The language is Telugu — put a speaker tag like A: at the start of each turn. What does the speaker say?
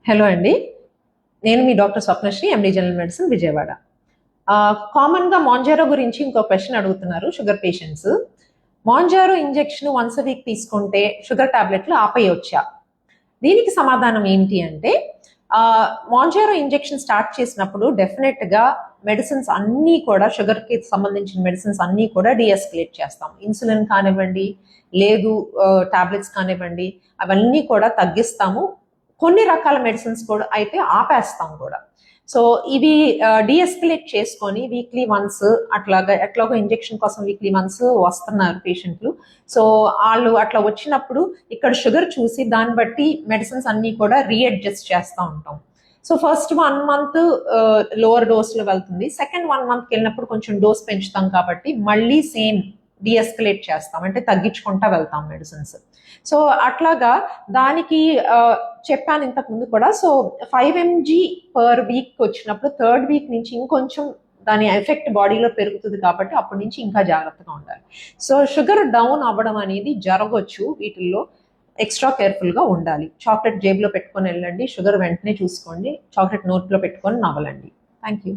A: హలో అండి. నేను మీ doctor Swapnasri, MD general medicine, Vijayawada. కామన్‌గా మాంజారో గురించి ఇంకో క్వెషన్ అడుగుతున్నారు sugar patients. Mounjaro injection once a week తీసుకుంటే షుగర్ టాబ్లెట్లు ఆపేయొచ్చా? దీనికి సమాధానం ఏంటి అంటే, మాంజారో ఇంజెక్షన్ స్టార్ట్ చేసినప్పుడు డెఫినెట్‌గా మెడిసిన్స్ అన్నీ కూడా, షుగర్‌కి సంబంధించిన మెడిసిన్స్ అన్నీ కూడా డీఎస్కలేట్ చేస్తాం. ఇన్సులిన్ కానివ్వండి, లేదు టాబ్లెట్స్ కానివ్వండి, అవన్నీ కూడా తగ్గిస్తాము. కొన్ని రకాల మెడిసిన్స్ కూడా అయితే ఆపేస్తాం కూడా. సో ఇవి డీఎస్కలేట్ చేసుకొని వీక్లీ వన్స్ అట్లాగా ఎట్లాగో ఇంజెక్షన్ కోసం వీక్లీ వన్స్ వస్తున్నారు పేషెంట్లు. సో వాళ్ళు అట్లా వచ్చినప్పుడు ఇక్కడ షుగర్ చూసి దాన్ని బట్టి మెడిసిన్స్ అన్నీ కూడా రీఅడ్జస్ట్ చేస్తూ ఉంటాం. సో ఫస్ట్ 1 month లోవర్ డోస్లో వెళ్తుంది. సెకండ్ 1 monthకి వెళ్ళినప్పుడు కొంచెం డోస్ పెంచుతాం కాబట్టి మళ్ళీ సేమ్ డీఎస్కలేట్ చేస్తాం, అంటే తగ్గించుకుంటా వెళ్తాం మెడిసిన్స్. సో అట్లాగా దానికి చెప్పాను ఇంతకు ముందు కూడా. సో 5 mg పర్ వీక్ వచ్చినప్పుడు థర్డ్ వీక్ నుంచి ఇంకొంచెం దాని ఎఫెక్ట్ బాడీలో పెరుగుతుంది కాబట్టి అప్పటి నుంచి ఇంకా జాగ్రత్తగా ఉండాలి. సో షుగర్ డౌన్ అవ్వడం అనేది జరగవచ్చు. వీటిల్లో ఎక్స్ట్రా కేర్ఫుల్గా ఉండాలి. చాక్లెట్ జేబులో పెట్టుకొని వెళ్ళండి, షుగర్ వెంటనే చూసుకోండి, చాక్లెట్ నోట్లో పెట్టుకొని నవ్వలండి. Thank you.